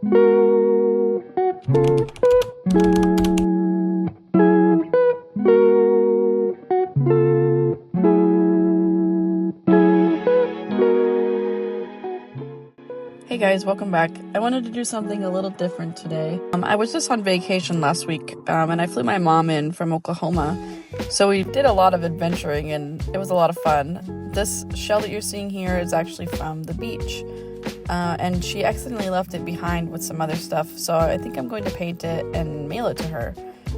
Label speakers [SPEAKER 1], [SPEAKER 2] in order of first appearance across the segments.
[SPEAKER 1] Hey guys, welcome back. I wanted to do something a little different today. I was just on vacation last week, and I flew my mom in from Oklahoma. So we did a lot of adventuring, and it was a lot of fun. This shell that you're seeing here is actually from the beach, and she accidentally left it behind with some other stuff. So I think I'm going to paint it and mail it to her.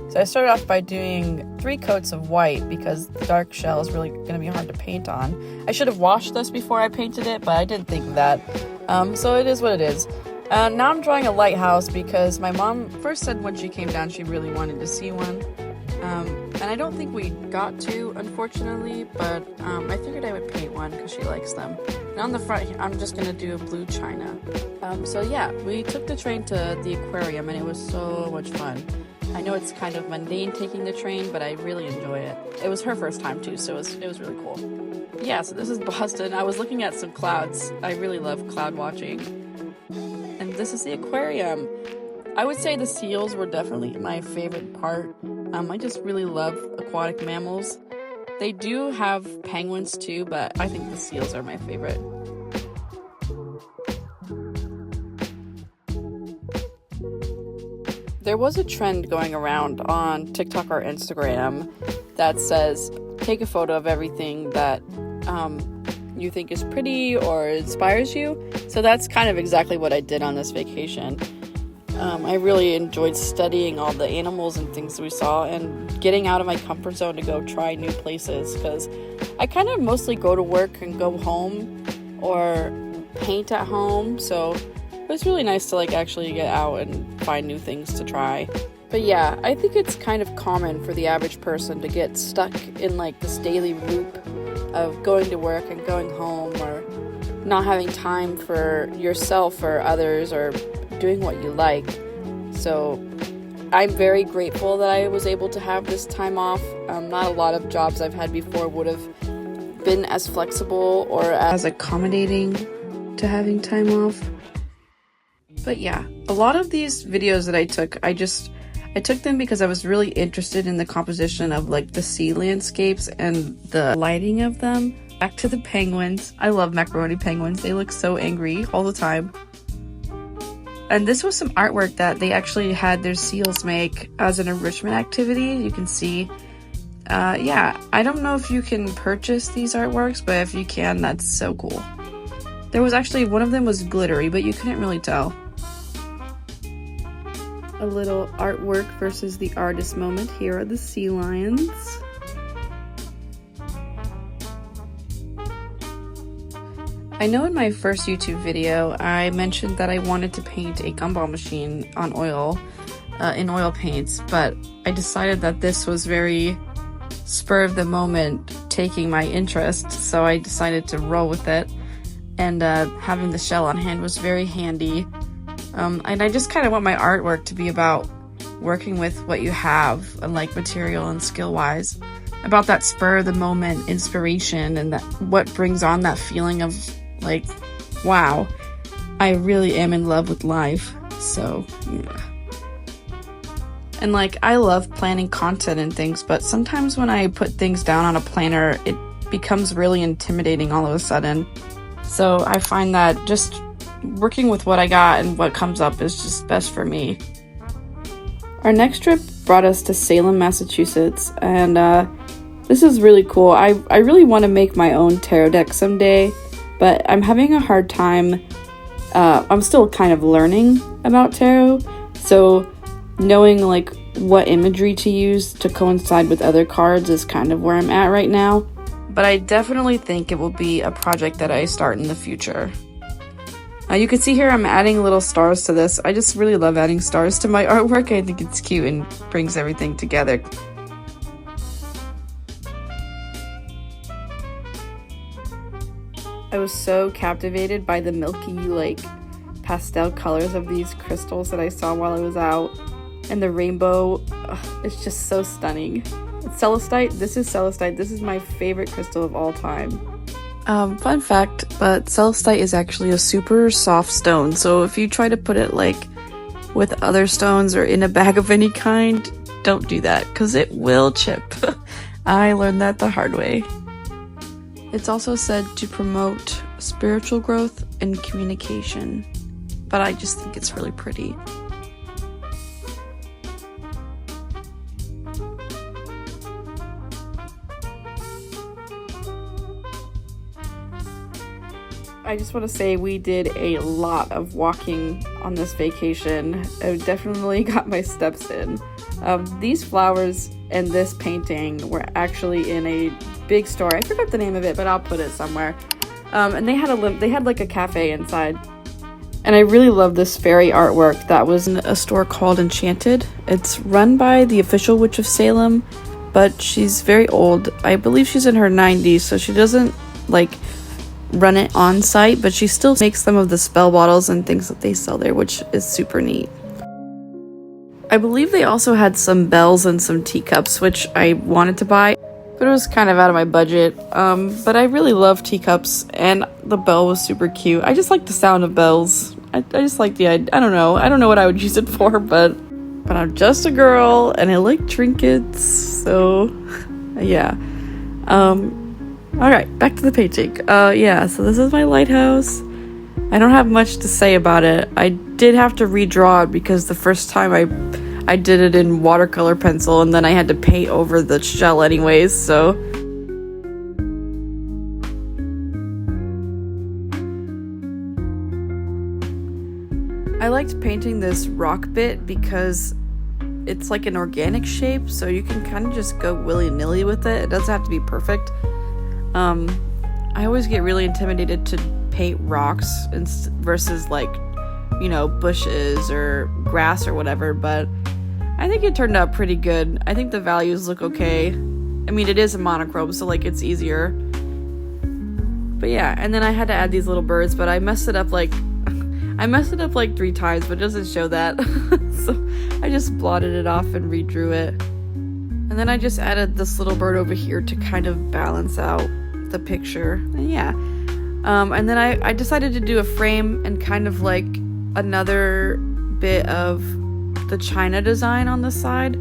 [SPEAKER 1] So I started off by doing 3 coats of white because the dark shell is really going to be hard to paint on. I should have washed this before I painted it, but I didn't think of that. So it is what it is. Now I'm drawing a lighthouse because my mom first said when she came down she really wanted to see one. And I don't think we got to, unfortunately, but I figured I would paint one because she likes them. And on the front, I'm just going to do a blue china. So yeah, we took the train to the aquarium and it was so much fun. I know it's kind of mundane taking the train, but I really enjoy it. It was her first time too, so it was really cool. Yeah, so this is Boston. I was looking at some clouds. I really love cloud watching. And this is the aquarium. I would say the seals were definitely my favorite part. I just really love aquatic mammals. They do have penguins too, but I think the seals are my favorite. There was a trend going around on TikTok or Instagram that says, take a photo of everything that you think is pretty or inspires you. So that's kind of exactly what I did on this vacation. I really enjoyed studying all the animals and things we saw and getting out of my comfort zone to go try new places, because I kind of mostly go to work and go home or paint at home. So it was really nice to actually get out and find new things to try. But yeah, I think it's kind of common for the average person to get stuck in this daily loop of going to work and going home, or not having time for yourself or others, or doing what you like. So I'm very grateful that I was able to have this time off. Not a lot of jobs I've had before would have been as flexible or as accommodating to having time off. But yeah, a lot of these videos that I took, I took them because I was really interested in the composition of the sea landscapes and the lighting of them. Back to the penguins. I love macaroni penguins. They look so angry all the time. And this was some artwork that they actually had their seals make as an enrichment activity. You can see. Yeah, I don't know if you can purchase these artworks, but if you can, that's so cool. There was actually, one of them was glittery, but you couldn't really tell. A little artwork versus the artist moment. Here are the sea lions. I know in my first YouTube video, I mentioned that I wanted to paint a gumball machine on oil, in oil paints, but I decided that this was very spur of the moment, taking my interest, so I decided to roll with it, and having the shell on hand was very handy. And I just kind of want my artwork to be about working with what you have, and material and skill-wise, about that spur of the moment inspiration, and that what brings on that feeling of wow, I really am in love with life. So yeah. And I love planning content and things, but sometimes when I put things down on a planner, it becomes really intimidating all of a sudden. So I find that just working with what I got and what comes up is just best for me. Our next trip brought us to Salem, Massachusetts, and this is really cool. I really want to make my own tarot deck someday, but I'm having a hard time. I'm still kind of learning about tarot, so knowing what imagery to use to coincide with other cards is kind of where I'm at right now. But I definitely think it will be a project that I start in the future. You can see here I'm adding little stars to this. I just really love adding stars to my artwork. I think it's cute and brings everything together. I was so captivated by the milky, pastel colors of these crystals that I saw while I was out. And the rainbow, it's just so stunning. Celestite, this is celestite. This is my favorite crystal of all time. Fun fact, but celestite is actually a super soft stone. So if you try to put it with other stones or in a bag of any kind, don't do that because it will chip. I learned that the hard way. It's also said to promote spiritual growth and communication, but I just think it's really pretty. I just want to say we did a lot of walking on this vacation. I definitely got my steps in. These flowers and this painting were actually in a big store. I forgot the name of it, but I'll put it somewhere. And they had like a cafe inside. And I really love this fairy artwork that was in a store called Enchanted. It's run by the official witch of Salem, but she's very old. I believe she's in her 90s, so she doesn't like run it on site, but she still makes some of the spell bottles and things that they sell there, which is super neat. I believe they also had some bells and some teacups, which I wanted to buy, but it was kind of out of my budget. But I really love teacups, and the bell was super cute. I just like the sound of bells. I just like the idea. I don't know what I would use it for, but I'm just a girl and I like trinkets, so yeah. Alright, back to the painting. So this is my lighthouse. I don't have much to say about it. I did have to redraw it because the first time I did it in watercolor pencil, and then I had to paint over the shell anyways, so. I liked painting this rock bit because it's like an organic shape, so you can kind of just go willy-nilly with it. It doesn't have to be perfect. I always get really intimidated to paint rocks versus like, bushes or grass or whatever, but I think it turned out pretty good. I think the values look okay. I mean, it is a monochrome, so like it's easier. But yeah, and then I had to add these little birds, but I messed it up like 3 times, but it doesn't show that. So I just blotted it off and redrew it. And then I just added this little bird over here to kind of balance out the picture. And yeah. And then I decided to do a frame and kind of like another bit of the China design on the side.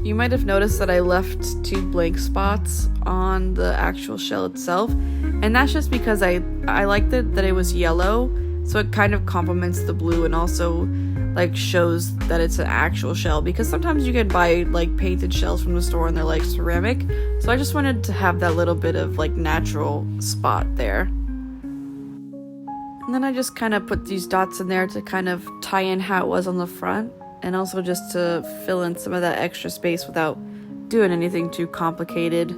[SPEAKER 1] You might have noticed that I left 2 blank spots on the actual shell itself. And that's just because I liked that it was yellow. So it kind of complements the blue and also like shows that it's an actual shell, because sometimes you can buy like painted shells from the store and they're like ceramic. So I just wanted to have that little bit of like natural spot there. And then I just kind of put these dots in there to kind of tie in how it was on the front, and also just to fill in some of that extra space without doing anything too complicated.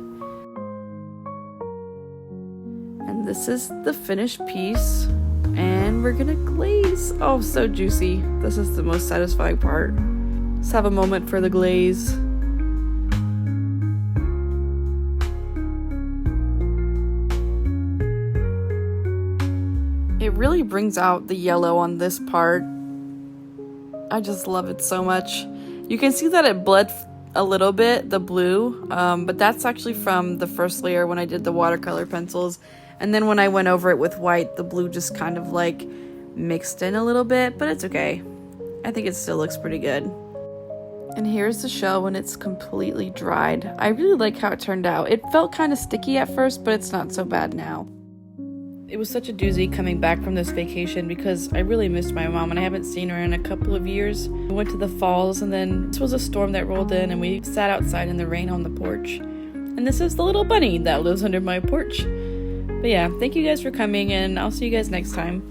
[SPEAKER 1] And this is the finished piece. And we're gonna glaze. Oh, so juicy. This is the most satisfying part. Let's have a moment for the glaze. It really brings out the yellow on this part. I just love it so much. You can see that it bled a little bit, the blue, but that's actually from the first layer when I did the watercolor pencils. And then when I went over it with white, the blue just kind of like mixed in a little bit, but it's okay. I think it still looks pretty good. And here's the shell when it's completely dried. I really like how it turned out. It felt kind of sticky at first, but it's not so bad now. It was such a doozy coming back from this vacation because I really missed my mom and I haven't seen her in a couple of years. We went to the falls, and then this was a storm that rolled in and we sat outside in the rain on the porch. And this is the little bunny that lives under my porch. But yeah, thank you guys for coming, and I'll see you guys next time.